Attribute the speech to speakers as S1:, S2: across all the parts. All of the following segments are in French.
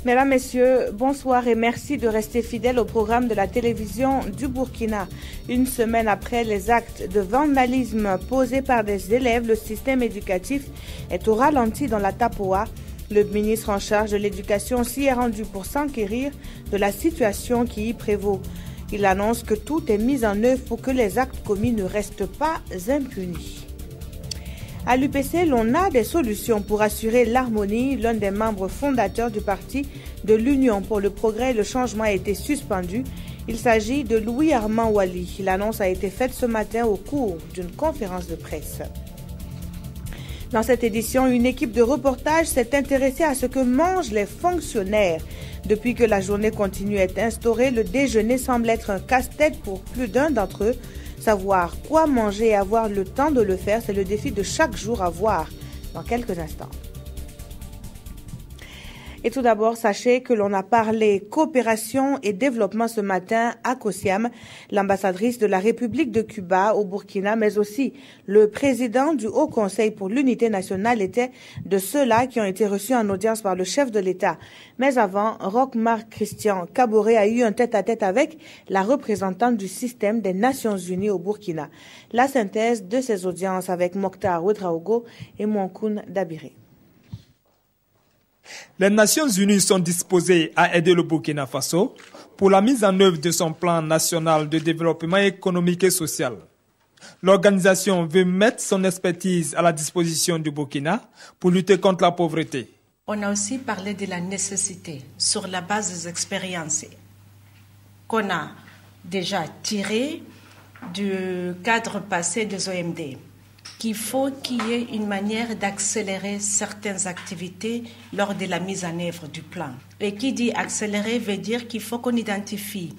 S1: Mesdames, Messieurs, bonsoir et merci de rester fidèles au programme de la télévision du Burkina. Une semaine après les actes de vandalisme posés par des élèves, le système éducatif est au ralenti dans la Tapoa. Le ministre en charge de l'éducation s'y est rendu pour s'enquérir de la situation qui y prévaut. Il annonce que tout est mis en œuvre pour que les actes commis ne restent pas impunis. À l'UPC, l'on a des solutions pour assurer l'harmonie. L'un des membres fondateurs du parti de l'Union pour le progrès et le changement a été suspendu. Il s'agit de Louis-Armand Wali. L'annonce a été faite ce matin au cours d'une conférence de presse. Dans cette édition, une équipe de reportage s'est intéressée à ce que mangent les fonctionnaires. Depuis que la journée continue est instaurée, le déjeuner semble être un casse-tête pour plus d'un d'entre eux. Savoir quoi manger et avoir le temps de le faire, c'est le défi de chaque jour à voir dans quelques instants. Et tout d'abord, sachez que l'on a parlé coopération et développement ce matin à Kosiam, l'ambassadrice de la République de Cuba au Burkina, mais aussi le président du Haut Conseil pour l'unité nationale était de ceux-là qui ont été reçus en audience par le chef de l'État. Mais avant, Roch-Marc Christian Kaboré a eu un tête-à-tête avec la représentante du système des Nations Unies au Burkina. La synthèse de ces audiences avec Mokhtar Ouedraogo et Monkoun Dabiré.
S2: Les Nations Unies sont disposées à aider le Burkina Faso pour la mise en œuvre de son plan national de développement économique et social. L'organisation veut mettre son expertise à la disposition du Burkina pour lutter contre la pauvreté.
S3: On a aussi parlé de la nécessité, sur la base des expériences qu'on a déjà tirées du cadre passé des OMD, qu'il faut qu'il y ait une manière d'accélérer certaines activités lors de la mise en œuvre du plan. Et qui dit accélérer veut dire qu'il faut qu'on identifie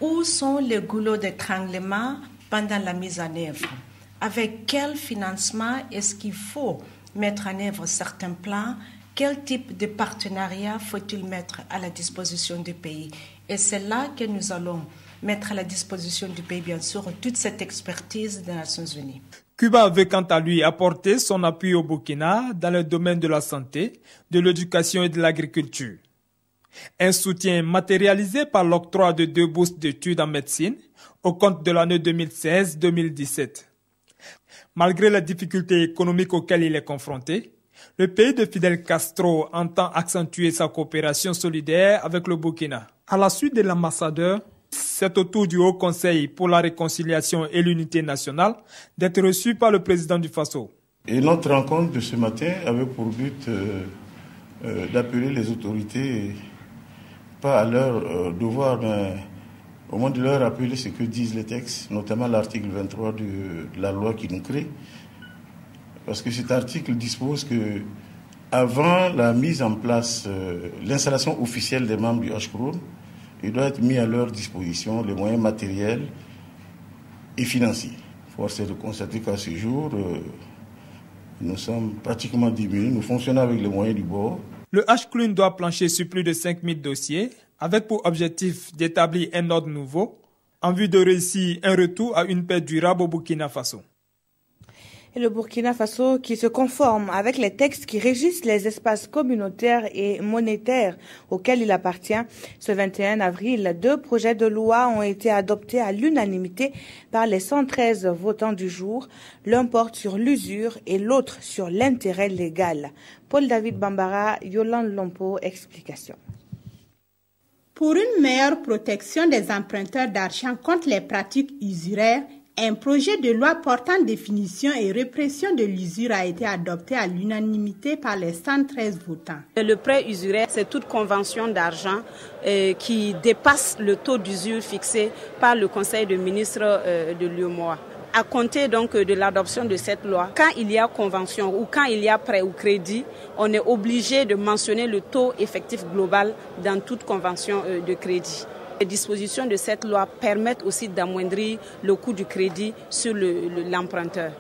S3: où sont les goulots d'étranglement pendant la mise en œuvre. Avec quel financement est-ce qu'il faut mettre en œuvre certains plans? Quel type de partenariat faut-il mettre à la disposition du pays? Et c'est là que nous allons mettre à la disposition du pays, bien sûr, toute cette expertise des Nations Unies.
S2: Cuba veut quant à lui apporter son appui au Burkina dans le domaine de la santé, de l'éducation et de l'agriculture. Un soutien matérialisé par l'octroi de 2 bourses d'études en médecine au compte de l'année 2016-2017. Malgré les difficultés économiques auxquelles il est confronté, le pays de Fidel Castro entend accentuer sa coopération solidaire avec le Burkina. À la suite de l'ambassadeur, c'est au tour du Haut Conseil pour la réconciliation et l'unité nationale d'être reçu par le président du Faso.
S4: Et notre rencontre de ce matin avait pour but d'appeler les autorités, pas à leur devoir, mais au moins de leur rappeler ce que disent les textes, notamment l'article 23 de la loi qui nous crée. Parce que cet article dispose que avant la mise en place, l'installation officielle des membres du H-Crown, il doit être mis à leur disposition les moyens matériels et financiers. Force est de constater qu'à ce jour, nous sommes pratiquement diminués. Nous fonctionnons avec les moyens du bord.
S2: Le H-Clun doit plancher sur plus de 5000 dossiers, avec pour objectif d'établir un ordre nouveau, en vue de réussir un retour à une paix durable au Burkina Faso.
S1: Et le Burkina Faso qui se conforme avec les textes qui régissent les espaces communautaires et monétaires auxquels il appartient. Ce 21 avril, 2 projets de loi ont été adoptés à l'unanimité par les 113 votants du jour. L'un porte sur l'usure et l'autre sur l'intérêt légal. Paul-David Bambara, Yolande Lompo, explication.
S5: Pour une meilleure protection des emprunteurs d'argent contre les pratiques usuraires, un projet de loi portant définition et répression de l'usure a été adopté à l'unanimité par les 113 votants.
S6: Le prêt usuraire, c'est toute convention d'argent qui dépasse le taux d'usure fixé par le Conseil de ministres de l'UEMOA. À compter donc de l'adoption de cette loi, quand il y a convention ou quand il y a prêt ou crédit, on est obligé de mentionner le taux effectif global dans toute convention de crédit. Les dispositions de cette loi permettent aussi d'amoindrir le coût du crédit sur l'emprunteur.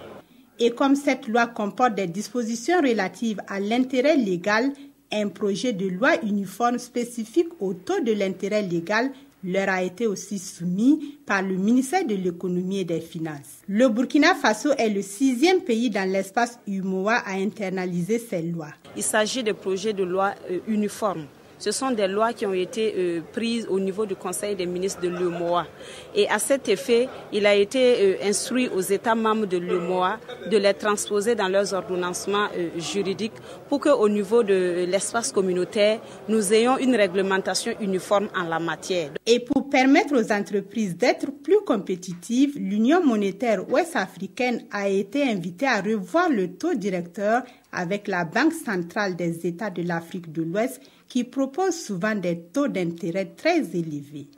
S5: Et comme cette loi comporte des dispositions relatives à l'intérêt légal, un projet de loi uniforme spécifique au taux de l'intérêt légal leur a été aussi soumis par le ministère de l'Économie et des Finances. Le Burkina Faso est le 6e pays dans l'espace UEMOA à internaliser ces lois.
S6: Il s'agit de projets de loi uniformes ce sont des lois qui ont été prises au niveau du Conseil des ministres de l'UEMOA. Et à cet effet, il a été instruit aux États membres de l'UEMOA de les transposer dans leurs ordonnancements juridiques pour qu'au niveau de l'espace communautaire, nous ayons une réglementation uniforme en la matière.
S5: Et pour permettre aux entreprises d'être plus compétitives, l'Union monétaire ouest-africaine a été invitée à revoir le taux directeur avec la Banque centrale des États de l'Afrique de l'Ouest qui propose souvent des taux d'intérêt très élevés.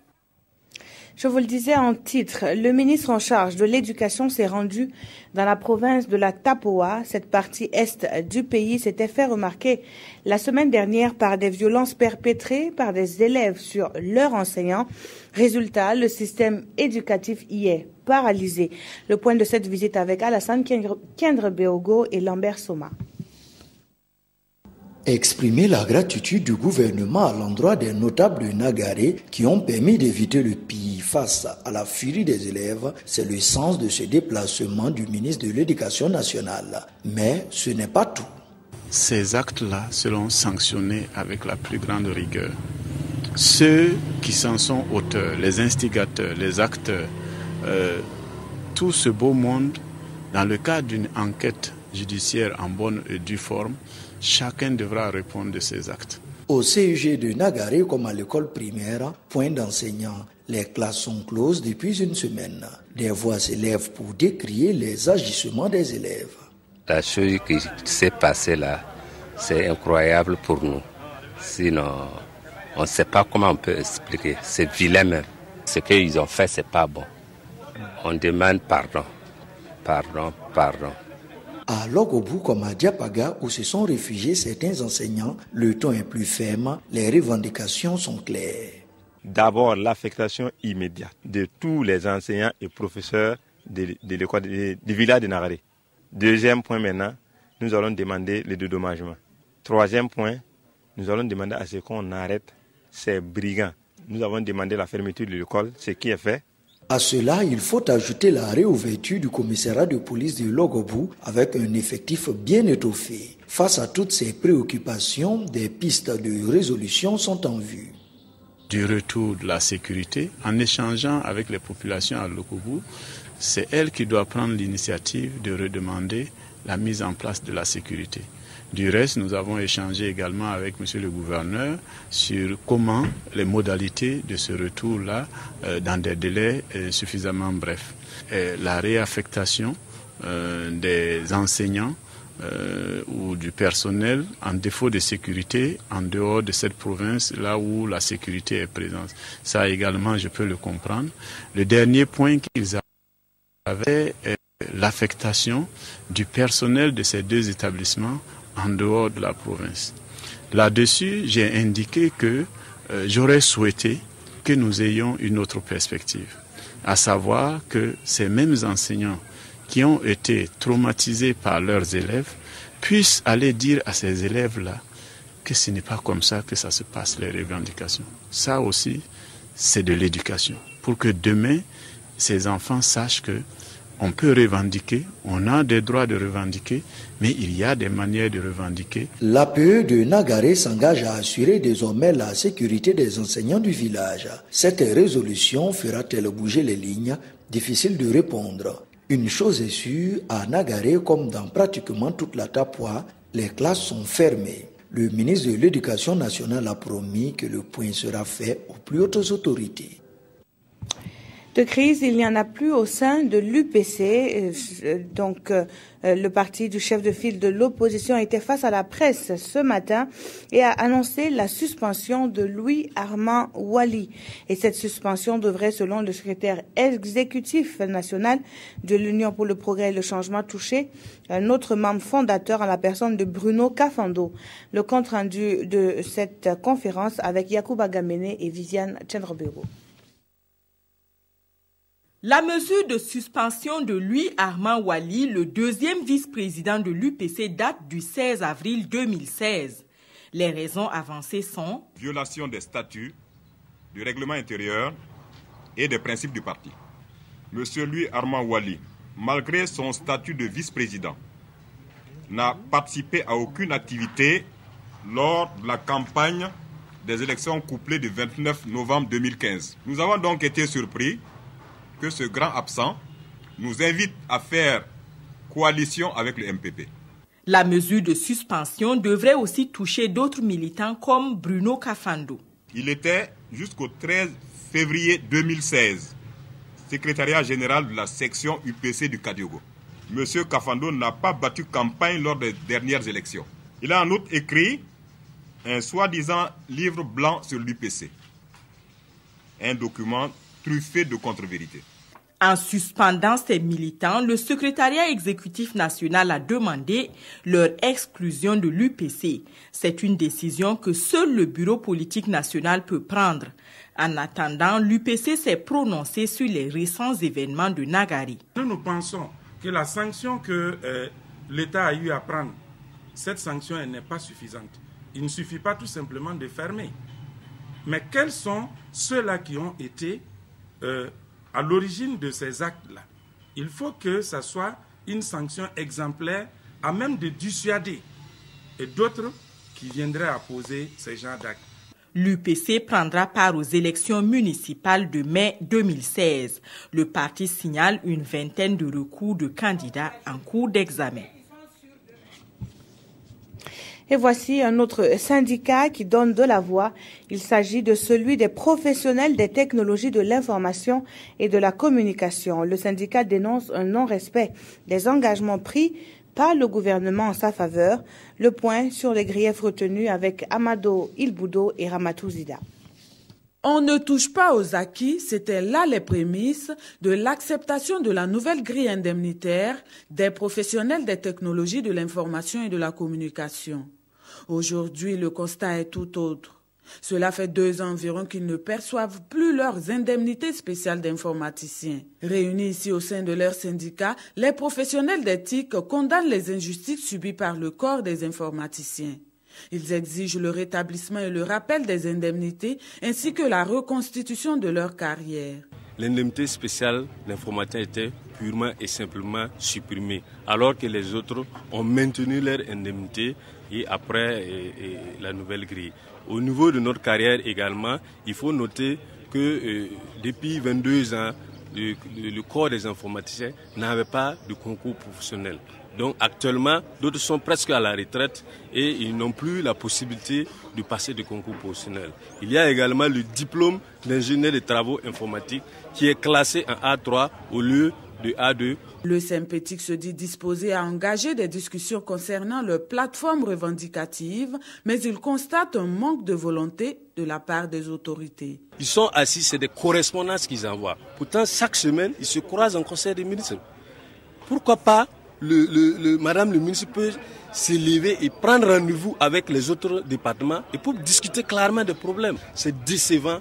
S1: Je vous le disais en titre, le ministre en charge de l'éducation s'est rendu dans la province de la Tapoa. Cette partie est du pays s'était fait remarquer la semaine dernière par des violences perpétrées par des élèves sur leurs enseignants. Résultat, le système éducatif y est paralysé. Le point de cette visite avec Alassane Kendrebeogo et Lambert Soma.
S7: Exprimer la gratitude du gouvernement à l'endroit des notables de Nagaré qui ont permis d'éviter le pire face à la furie des élèves, c'est le sens de ce déplacement du ministre de l'Éducation nationale. Mais ce n'est pas tout.
S8: Ces actes-là seront sanctionnés avec la plus grande rigueur. Ceux qui s'en sont auteurs, les instigateurs, les acteurs, tout ce beau monde, dans le cadre d'une enquête judiciaire en bonne et due forme, chacun devra répondre de ses actes.
S7: Au CUG de Nagaré, comme à l'école primaire, point d'enseignants, les classes sont closes depuis une semaine. Des voix s'élèvent pour décrier les agissements des élèves.
S9: La chose qui s'est passée là, c'est incroyable pour nous. Sinon, on ne sait pas comment on peut expliquer. C'est vilain même. Ce qu'ils ont fait, c'est pas bon. On demande pardon. Pardon.
S7: À Logobou comme à Diapaga, où se sont réfugiés certains enseignants, le ton est plus ferme, les revendications sont claires.
S10: D'abord, l'affectation immédiate de tous les enseignants et professeurs de l'école du village de Nagaré. Deuxième point maintenant, nous allons demander le dédommagement. Troisième point, nous allons demander à ce qu'on arrête ces brigands. Nous avons demandé la fermeture de l'école, ce qui est fait.
S7: À cela, il faut ajouter la réouverture du commissariat de police de Logobou avec un effectif bien étoffé. Face à toutes ces préoccupations, des pistes de résolution sont en vue.
S8: Du retour de la sécurité, en échangeant avec les populations à Logobou, c'est elle qui doit prendre l'initiative de redemander la mise en place de la sécurité. Du reste, nous avons échangé également avec monsieur le gouverneur sur comment les modalités de ce retour-là, dans des délais suffisamment brefs. La réaffectation des enseignants ou du personnel en défaut de sécurité en dehors de cette province, là où la sécurité est présente. Ça également, je peux le comprendre. Le dernier point qu'ils avaient est l'affectation du personnel de ces deux établissements en dehors de la province. Là-dessus, j'ai indiqué que j'aurais souhaité que nous ayons une autre perspective, à savoir que ces mêmes enseignants qui ont été traumatisés par leurs élèves puissent aller dire à ces élèves-là que ce n'est pas comme ça que ça se passe, les revendications. Ça aussi, c'est de l'éducation, pour que demain, ces enfants sachent que on peut revendiquer, on a des droits de revendiquer, mais il y a des manières de revendiquer.
S7: L'APE de Nagaré s'engage à assurer désormais la sécurité des enseignants du village. Cette résolution fera-t-elle bouger les lignes? Difficile de répondre. Une chose est sûre, à Nagaré comme dans pratiquement toute la Tapoa, les classes sont fermées. Le ministre de l'Éducation nationale a promis que le point sera fait aux plus hautes autorités.
S1: De crise, il n'y en a plus au sein de l'UPC. Le parti du chef de file de l'opposition était face à la presse ce matin et a annoncé la suspension de Louis Armand Wali. Et cette suspension devrait, selon le secrétaire exécutif national de l'Union pour le progrès et le changement, toucher un autre membre fondateur en la personne de Bruno Kafando. Le compte rendu de cette conférence avec Yacouba Gamene et Viviane Tchendrobero.
S11: La mesure de suspension de Louis Armand Wali, le deuxième vice-président de l'UPC, date du 16 avril 2016. Les raisons avancées sont
S12: violation des statuts, du règlement intérieur et des principes du parti. Monsieur Louis Armand Wali, malgré son statut de vice-président, n'a participé à aucune activité lors de la campagne des élections couplées du 29 novembre 2015. Nous avons donc été surpris que ce grand absent nous invite à faire coalition avec le MPP.
S11: La mesure de suspension devrait aussi toucher d'autres militants comme Bruno Kafando.
S12: Il était jusqu'au 13 février 2016 secrétariat général de la section UPC du Kadiogo. Monsieur Kafando n'a pas battu campagne lors des dernières élections. Il a en outre écrit un soi-disant livre blanc sur l'UPC, un document truffé de contre-vérités.
S11: En suspendant ces militants, le secrétariat exécutif national a demandé leur exclusion de l'UPC. C'est une décision que seul le bureau politique national peut prendre. En attendant, l'UPC s'est prononcé sur les récents événements de Nagari.
S13: Nous pensons que la sanction que l'État a eu à prendre, cette sanction n'est pas suffisante. Il ne suffit pas tout simplement de fermer. Mais quels sont ceux-là qui ont été à l'origine de ces actes-là? Il faut que ça soit une sanction exemplaire à même de dissuader et d'autres qui viendraient à poser ces genres d'actes.
S11: L'UPC prendra part aux élections municipales de mai 2016. Le parti signale une vingtaine de recours de candidats en cours d'examen.
S1: Et voici un autre syndicat qui donne de la voix. Il s'agit de celui des professionnels des technologies de l'information et de la communication. Le syndicat dénonce un non-respect des engagements pris par le gouvernement en sa faveur. Le point sur les griefs retenus avec Amado Ilboudo et Ramatou Zida.
S14: On ne touche pas aux acquis, c'était là les prémices de l'acceptation de la nouvelle grille indemnitaire des professionnels des technologies de l'information et de la communication. Aujourd'hui, le constat est tout autre. Cela fait 2 ans environ qu'ils ne perçoivent plus leurs indemnités spéciales d'informaticiens. Réunis ici au sein de leur syndicat, les professionnels d'éthique condamnent les injustices subies par le corps des informaticiens. Ils exigent le rétablissement et le rappel des indemnités ainsi que la reconstitution de leur carrière.
S15: L'indemnité spéciale d'informaticien était purement et simplement supprimée, alors que les autres ont maintenu leur indemnité et après la nouvelle grille. Au niveau de notre carrière également, il faut noter que depuis 22 ans, le corps des informaticiens n'avait pas de concours professionnel. Donc actuellement, d'autres sont presque à la retraite et ils n'ont plus la possibilité de passer de concours professionnels. Il y a également le diplôme d'ingénieur de travaux informatiques qui est classé en A3 au lieu de A2.
S14: Le Sympétique se dit disposé à engager des discussions concernant leur plateforme revendicative, mais il constate un manque de volonté de la part des autorités.
S15: Ils sont assis, c'est des correspondances qu'ils envoient. Pourtant, chaque semaine, ils se croisent en conseil des ministres. Pourquoi pas Madame le ministre peut s'élever et prendre rendez-vous avec les autres départements et pour discuter clairement des problèmes. C'est décevant.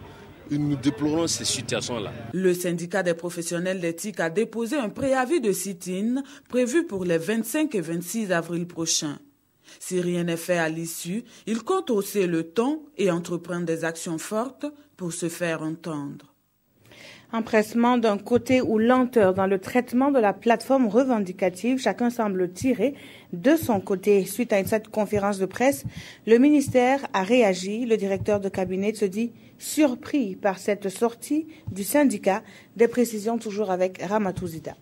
S15: Nous déplorons ces situations-là.
S14: Le syndicat des professionnels d'éthique a déposé un préavis de sit-in prévu pour les 25 et 26 avril prochains. Si rien n'est fait à l'issue, il compte hausser le ton et entreprendre des actions fortes pour se faire entendre.
S1: Empressement d'un côté ou lenteur dans le traitement de la plateforme revendicative, chacun semble tirer de son côté. Suite à cette conférence de presse, le ministère a réagi. Le directeur de cabinet se dit surpris par cette sortie du syndicat. Des précisions toujours avec Ramatou Zida.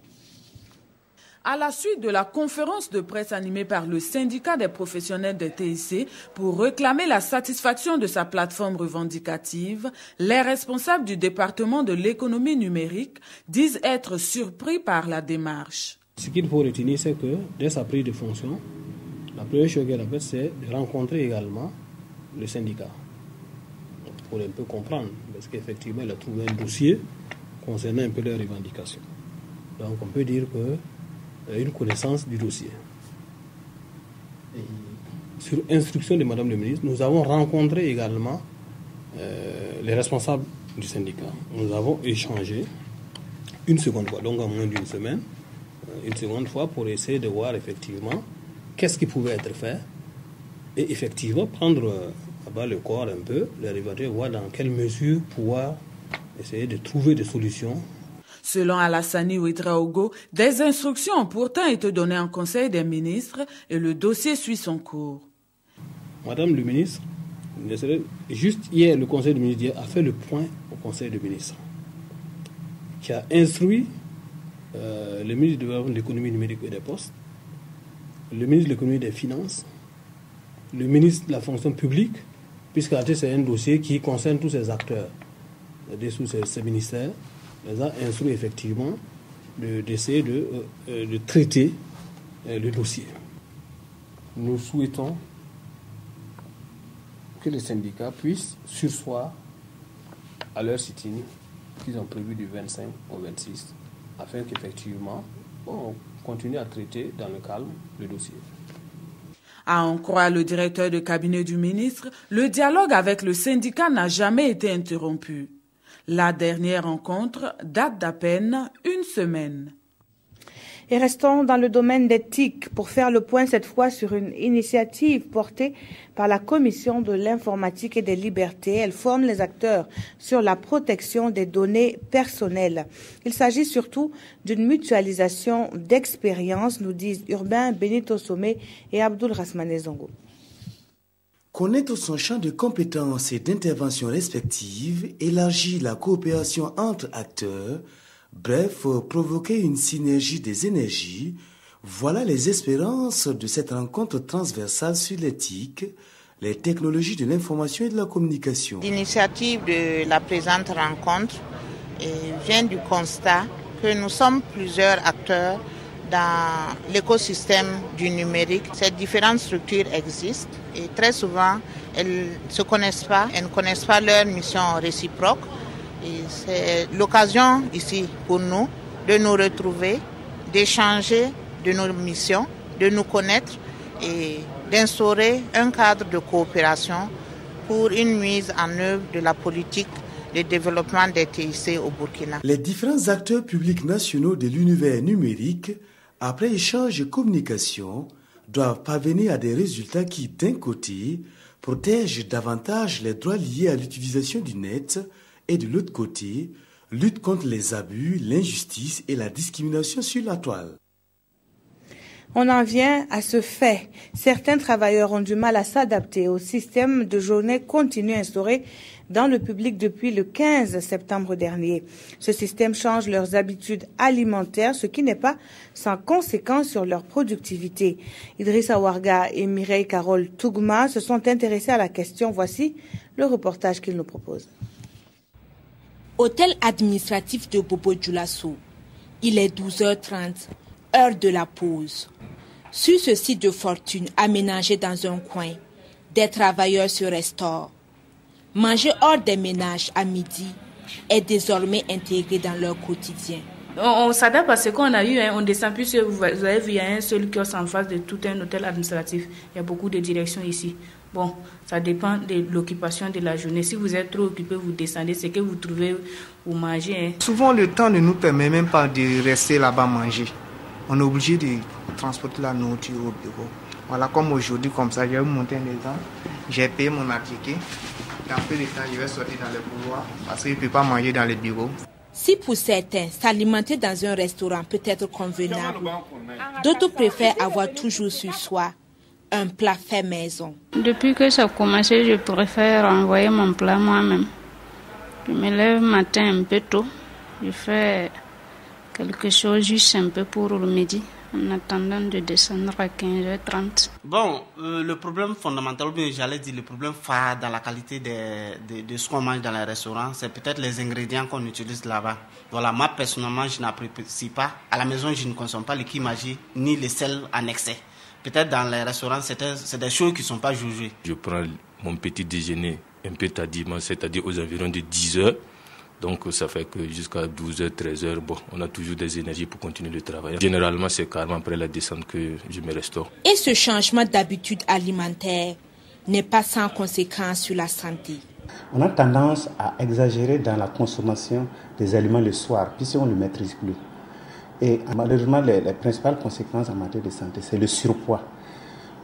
S14: À la suite de la conférence de presse animée par le syndicat des professionnels des TIC pour réclamer la satisfaction de sa plateforme revendicative, les responsables du département de l'économie numérique disent être surpris par la démarche.
S16: Ce qu'il faut retenir, c'est que dès sa prise de fonction, la première chose qu'elle a faite, c'est de rencontrer également le syndicat pour un peu comprendre, parce qu'effectivement, elle a trouvé un dossier concernant un peu les revendications. Donc on peut dire que une connaissance du dossier. Et sur instruction de Madame le ministre, nous avons rencontré également les responsables du syndicat. Nous avons échangé une seconde fois, donc en moins d'une semaine, une seconde fois pour essayer de voir effectivement qu'est-ce qui pouvait être fait et effectivement prendre à bas le corps un peu, les réévaluer, voir dans quelle mesure pouvoir essayer de trouver des solutions.
S14: Selon Alassani Ouedraogo, des instructions ont pourtant été données en Conseil des ministres et le dossier suit son cours.
S16: Madame le ministre Juste hier, le Conseil des ministres a fait le point au Conseil des ministres, qui a instruit le ministre de l'économie numérique et des postes, le ministre de l'économie et des finances, le ministre de la fonction publique, puisque c'est un dossier qui concerne tous ces acteurs sous ces ministères, les a instruits effectivement d'essayer de traiter le dossier. Nous souhaitons que les syndicats puissent surseoir à leur sit-in qu'ils ont prévu du 25 au 26, afin qu'effectivement, on continue à traiter dans le calme le dossier.
S14: À en croire le directeur de cabinet du ministre, le dialogue avec le syndicat n'a jamais été interrompu. La dernière rencontre date d'à peine une semaine.
S1: Et restons dans le domaine d'éthique pour faire le point cette fois sur une initiative portée par la Commission de l'informatique et des libertés. Elle forme les acteurs sur la protection des données personnelles. Il s'agit surtout d'une mutualisation d'expériences, nous disent Urbain Benito Somé et Abdul Rasmane Zongo.
S17: Connaître son champ de compétences et d'intervention respectives élargit la coopération entre acteurs. Bref, provoquer une synergie des énergies, voilà les espérances de cette rencontre transversale sur l'éthique, les technologies de l'information et de la communication.
S18: L'initiative de la présente rencontre vient du constat que nous sommes plusieurs acteurs dans l'écosystème du numérique. Ces différentes structures existent et très souvent elles ne se connaissent pas, elles ne connaissent pas leur mission réciproque. Et c'est l'occasion ici pour nous de nous retrouver, d'échanger de nos missions, de nous connaître et d'instaurer un cadre de coopération pour une mise en œuvre de la politique de développement des TIC au Burkina.
S17: Les différents acteurs publics nationaux de l'univers numérique, après échange et communication, doivent parvenir à des résultats qui, d'un côté, protègent davantage les droits liés à l'utilisation du net, et de l'autre côté, lutte contre les abus, l'injustice et la discrimination sur la toile.
S1: On en vient à ce fait. Certains travailleurs ont du mal à s'adapter au système de journée continue instauré dans le public depuis le 15 septembre dernier. Ce système change leurs habitudes alimentaires, ce qui n'est pas sans conséquence sur leur productivité. Idrissa Ouarga et Mireille Carole Tougma se sont intéressés à la question. Voici le reportage qu'ils nous proposent.
S19: Hôtel administratif de Bobo Dioulasso. Il est 12h30, heure de la pause. Sur ce site de fortune aménagé dans un coin, des travailleurs se restaurent. Manger hors des ménages à midi est désormais intégré dans leur quotidien.
S20: On s'adapte à ce qu'on a eu, on descend plus, vous avez vu, il y a un seul kiosque en face de tout un hôtel administratif. Il y a beaucoup de directions ici. Bon, ça dépend de l'occupation de la journée. Si vous êtes trop occupé, vous descendez, c'est que vous trouvez, vous mangez.
S21: Souvent, le temps ne nous permet même pas de rester là-bas manger. On est obligé de transporter la nourriture au bureau. Voilà, comme aujourd'hui, comme ça, j'ai monté un exemple. J'ai payé mon article. Dans peu de temps, je vais sortir dans le couloir parce qu'il ne peut pas manger dans les bureaux.
S19: Si pour certains, s'alimenter dans un restaurant peut être convenable, d'autres préfèrent avoir toujours sur soi un plat fait maison.
S22: Depuis que ça a commencé, je préfère envoyer mon plat moi-même. Je me lève le matin un peu tôt. Je fais quelque chose juste un peu pour le midi, en attendant de descendre à 15h30.
S23: Bon, le problème fondamental, ou bien j'allais dire le problème phare dans la qualité de ce qu'on mange dans les restaurants, c'est peut-être les ingrédients qu'on utilise là-bas. Voilà, moi personnellement, je n'apprécie pas. À la maison, je ne consomme pas le kimchi ni le sel en excès. Peut-être dans les restaurants, c'est des choses qui ne sont pas jugées.
S24: Je prends mon petit déjeuner un peu tardivement, c'est-à-dire aux environs de 10h. Donc ça fait que jusqu'à 12h, 13h, bon, on a toujours des énergies pour continuer le travail. Généralement, c'est carrément après la descente que je me restaure.
S19: Et ce changement d'habitude alimentaire n'est pas sans conséquences sur la santé.
S25: On a tendance à exagérer dans la consommation des aliments le soir, puisqu'on ne le maîtrise plus. Et malheureusement, les principales conséquences en matière de santé, c'est le surpoids.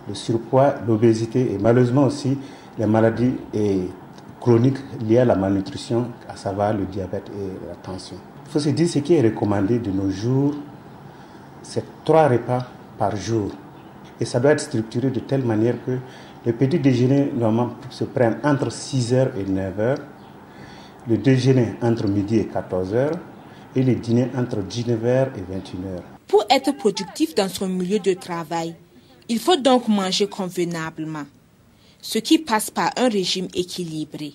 S25: Le surpoids, l'obésité et malheureusement aussi les maladies chroniques liées à la malnutrition, à savoir le diabète et la tension. Il faut se dire ce qui est recommandé de nos jours, c'est 3 repas par jour. Et ça doit être structuré de telle manière que Le petit déjeuner, normalement, se prend entre 6h et 9h. Le déjeuner entre midi et 14h. Et le dîner entre 19h et 21h.
S19: Pour être productif dans son milieu de travail, il faut donc manger convenablement, ce qui passe par un régime équilibré.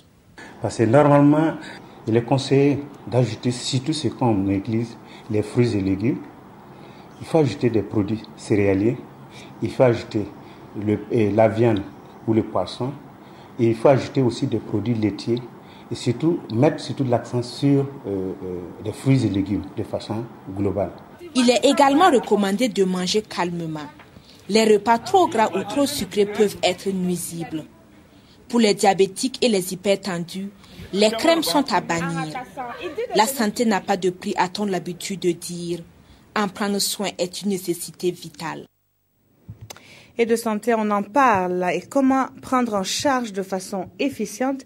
S25: Parce que normalement, il est conseillé d'ajouter, surtout ce qu'on néglige, les fruits et légumes. Il faut ajouter des produits céréaliers, il faut ajouter la viande ou le poisson, et il faut ajouter aussi des produits laitiers, et surtout mettre l'accent sur les fruits et légumes de façon globale.
S19: Il est également recommandé de manger calmement. Les repas trop gras ou trop sucrés peuvent être nuisibles. Pour les diabétiques et les hypertendus, les crèmes sont à bannir. La santé n'a pas de prix, a-t-on l'habitude de dire. En prendre soin est une nécessité vitale.
S1: Et de santé, on en parle. Et comment prendre en charge de façon efficiente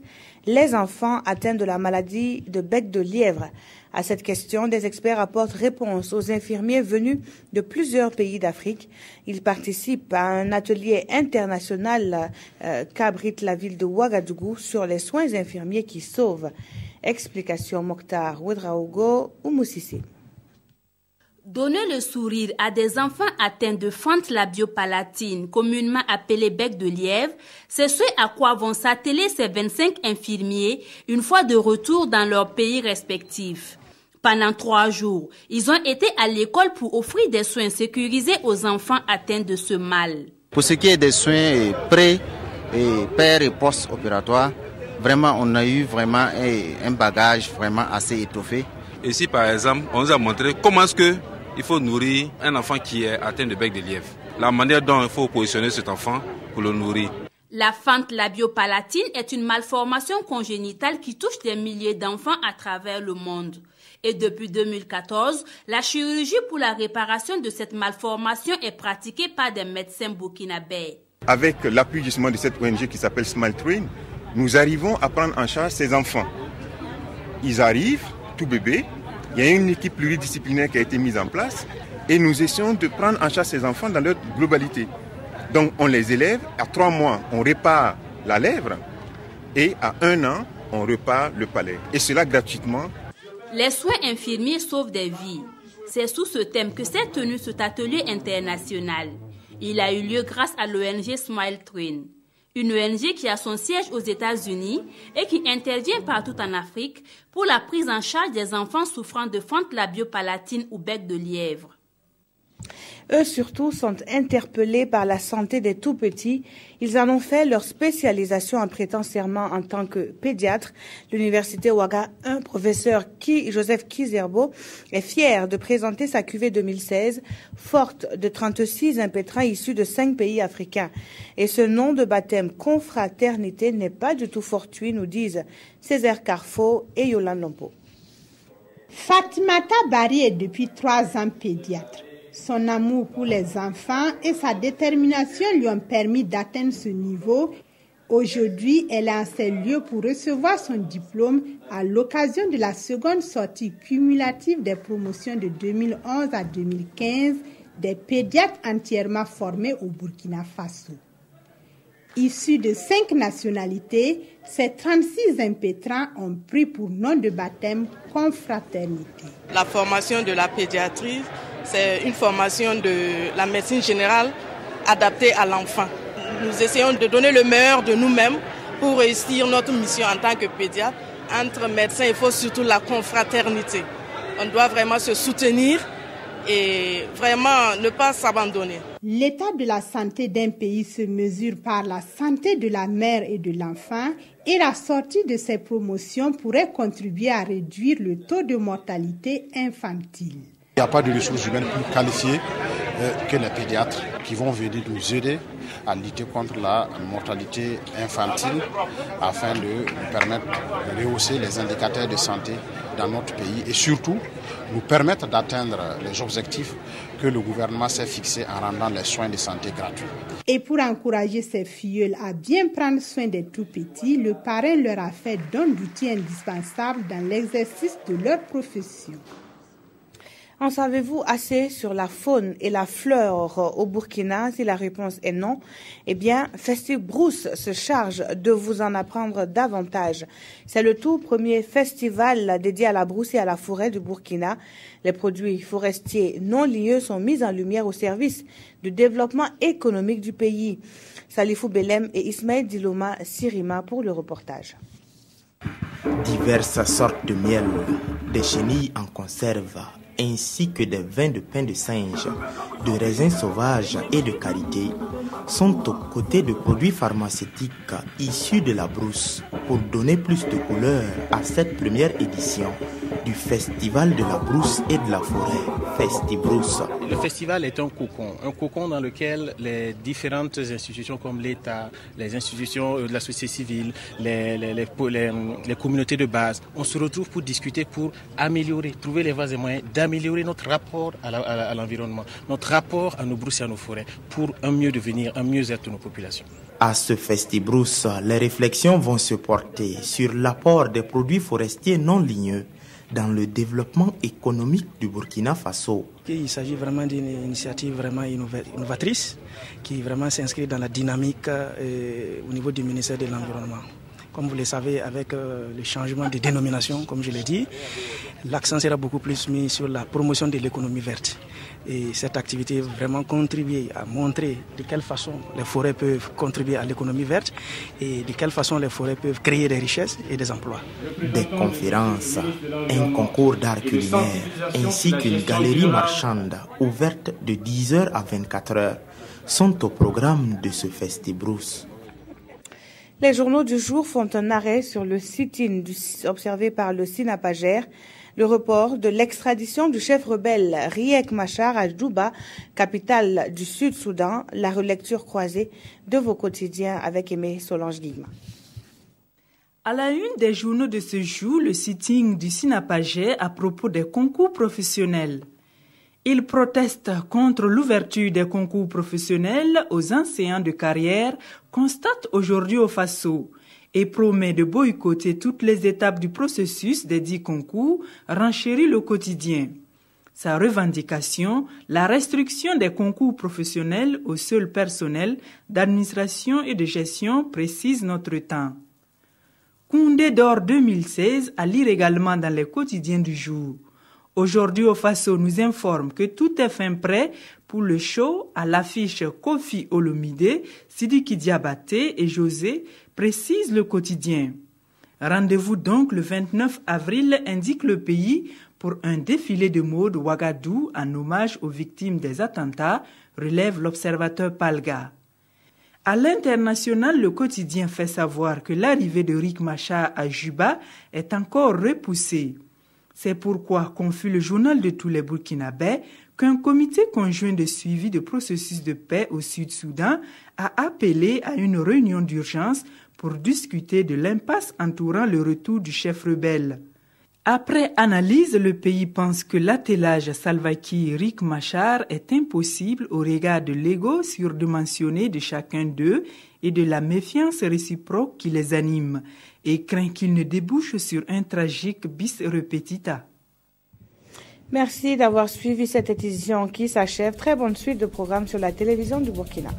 S1: les enfants atteints de la maladie de bec de lièvre? À cette question, des experts apportent réponse aux infirmiers venus de plusieurs pays d'Afrique. Ils participent à un atelier international qu'abrite la ville de Ouagadougou sur les soins infirmiers qui sauvent. Explication Mokhtar Ouedraogo ou Moussissi.
S2: Donner le sourire à des enfants atteints de fente labiopalatine, communément appelée bec de lièvre, c'est ce à quoi vont s'atteler ces 25 infirmiers une fois de retour dans leur pays respectifs. Pendant 3 jours, ils ont été à l'école pour offrir des soins sécurisés aux enfants atteints de ce mal.
S3: Pour ce qui est des soins pré, per et post-opératoires, vraiment on a eu vraiment un bagage vraiment assez étoffé.
S4: Ici par exemple, on nous a montré comment est-ce que il faut nourrir un enfant qui est atteint de bec de lièvre. La manière dont il faut positionner cet enfant pour le nourrir.
S2: La fente labiopalatine est une malformation congénitale qui touche des milliers d'enfants à travers le monde. Et depuis 2014, la chirurgie pour la réparation de cette malformation est pratiquée par des médecins burkinabés.
S5: Avec l'appui justement de cette ONG qui s'appelle Smile Train, nous arrivons à prendre en charge ces enfants. Ils arrivent, tout bébés, il y a une équipe pluridisciplinaire qui a été mise en place et nous essayons de prendre en charge ces enfants dans leur globalité. Donc on les élève, à 3 mois on répare la lèvre et à 1 an on répare le palais. Et cela gratuitement.
S2: Les soins infirmiers sauvent des vies. C'est sous ce thème que s'est tenu cet atelier international. Il a eu lieu grâce à l'ONG Smile Train, une ONG qui a son siège aux États-Unis et qui intervient partout en Afrique pour la prise en charge des enfants souffrant de fente labiopalatine ou bec de lièvre.
S1: Eux surtout sont interpellés par la santé des tout-petits. Ils en ont fait leur spécialisation en prêtant serment en tant que pédiatre. L'université Ouaga, un professeur Joseph Kizerbo est fier de présenter sa cuvée 2016, forte de 36 impétrants issus de 5 pays africains. Et ce nom de baptême confraternité n'est pas du tout fortuit, nous disent Césaire Carfo et Yolande Lompo.
S6: Fatimata Bari est depuis 3 ans pédiatre. Son amour pour les enfants et sa détermination lui ont permis d'atteindre ce niveau. Aujourd'hui, elle est en ces lieux pour recevoir son diplôme à l'occasion de la seconde sortie cumulative des promotions de 2011 à 2015 des pédiatres entièrement formés au Burkina Faso. Issus de 5 nationalités, ces 36 impétrants ont pris pour nom de baptême confraternité.
S26: La formation de la pédiatrie, c'est une formation de la médecine générale adaptée à l'enfant. Nous essayons de donner le meilleur de nous-mêmes pour réussir notre mission en tant que pédiatre. Entre médecins, il faut surtout la confraternité. On doit vraiment se soutenir et vraiment ne pas s'abandonner.
S6: L'état de la santé d'un pays se mesure par la santé de la mère et de l'enfant et la sortie de ces promotions pourrait contribuer à réduire le taux de mortalité infantile.
S27: Il n'y a pas de ressources humaines plus qualifiées que les pédiatres qui vont venir nous aider à lutter contre la mortalité infantile afin de nous permettre de rehausser les indicateurs de santé dans notre pays et surtout nous permettre d'atteindre les objectifs que le gouvernement s'est fixés en rendant les soins de santé gratuits.
S6: Et pour encourager ces filleuls à bien prendre soin des tout-petits, le parrain leur a fait don d'outils indispensables dans l'exercice de leur profession.
S1: En savez-vous assez sur la faune et la flore au Burkina? Si la réponse est non, eh bien, Festibrousse se charge de vous en apprendre davantage. C'est le tout premier festival dédié à la brousse et à la forêt du Burkina. Les produits forestiers non lieux sont mis en lumière au service du développement économique du pays. Salifou Belem et Ismaël Diloma Sirima pour le reportage.
S7: Diverses sortes de miel, des chenilles en conserve, ainsi que des vins de pain de singe, de raisins sauvages et de karité sont aux côtés de produits pharmaceutiques issus de la brousse pour donner plus de couleur à cette première édition du Festival de la brousse et de la forêt, Festibrousse.
S8: Le festival est un cocon dans lequel les différentes institutions comme l'État, les institutions de la société civile, les communautés de base, on se retrouve pour discuter, pour améliorer, trouver les voies et moyens d'améliorer notre rapport à l'environnement, notre rapport à nos brousses et à nos forêts, pour un mieux devenir, un mieux-être de nos populations.
S7: À ce Festibrousse, les réflexions vont se porter sur l'apport des produits forestiers non ligneux dans le développement économique du Burkina Faso.
S9: Il s'agit vraiment d'une initiative vraiment innovatrice qui vraiment s'inscrit dans la dynamique au niveau du ministère de l'Environnement. Comme vous le savez, avec le changement de dénomination, comme je l'ai dit, l'accent sera beaucoup plus mis sur la promotion de l'économie verte. Et cette activité va vraiment contribuer à montrer de quelle façon les forêts peuvent contribuer à l'économie verte et de quelle façon les forêts peuvent créer des richesses et des emplois.
S7: Des conférences, un concours d'art culinaire ainsi qu'une galerie marchande ouverte de 10h à 24h sont au programme de ce Festibrousse.
S1: Les journaux du jour font un arrêt sur le sit-in observé par le SINAPAGER, le report de l'extradition du chef rebelle Riek Machar à Djouba, capitale du Sud-Soudan, la relecture croisée de vos quotidiens avec Aimé Solange Guigma.
S10: À la une des journaux de ce jour, le sitting du SINAPAGER à propos des concours professionnels. Il proteste contre l'ouverture des concours professionnels aux enseignants de carrière, constate aujourd'hui au Faso, et promet de boycotter toutes les étapes du processus des 10 concours, renchérit le quotidien. Sa revendication, la restriction des concours professionnels au seul personnel d'administration et de gestion, précise notre temps. Koundé d'or 2016 à lire également dans les quotidiens du jour. Aujourd'hui, au Faso nous informe que tout est fin prêt pour le show à l'affiche Kofi Olomide, Sidiki Diabaté et José, précise le quotidien. Rendez-vous donc le 29 avril, indique le pays, pour un défilé de mode Ouagadou en hommage aux victimes des attentats, relève l'observateur Palga. À l'international, le quotidien fait savoir que l'arrivée de Riek Machar à Djouba est encore repoussée. C'est pourquoi, confie le journal de tous les Burkinabés, qu'un comité conjoint de suivi de processus de paix au Sud-Soudan a appelé à une réunion d'urgence pour discuter de l'impasse entourant le retour du chef rebelle. Après analyse, le pays pense que l'attelage Salva Kiir-Riek Machar est impossible au regard de l'ego surdimensionné de chacun d'eux et de la méfiance réciproque qui les anime, et craint qu'il ne débouche sur un tragique bis repetita.
S1: Merci d'avoir suivi cette édition qui s'achève. Très bonne suite de programmes sur la télévision du Burkina.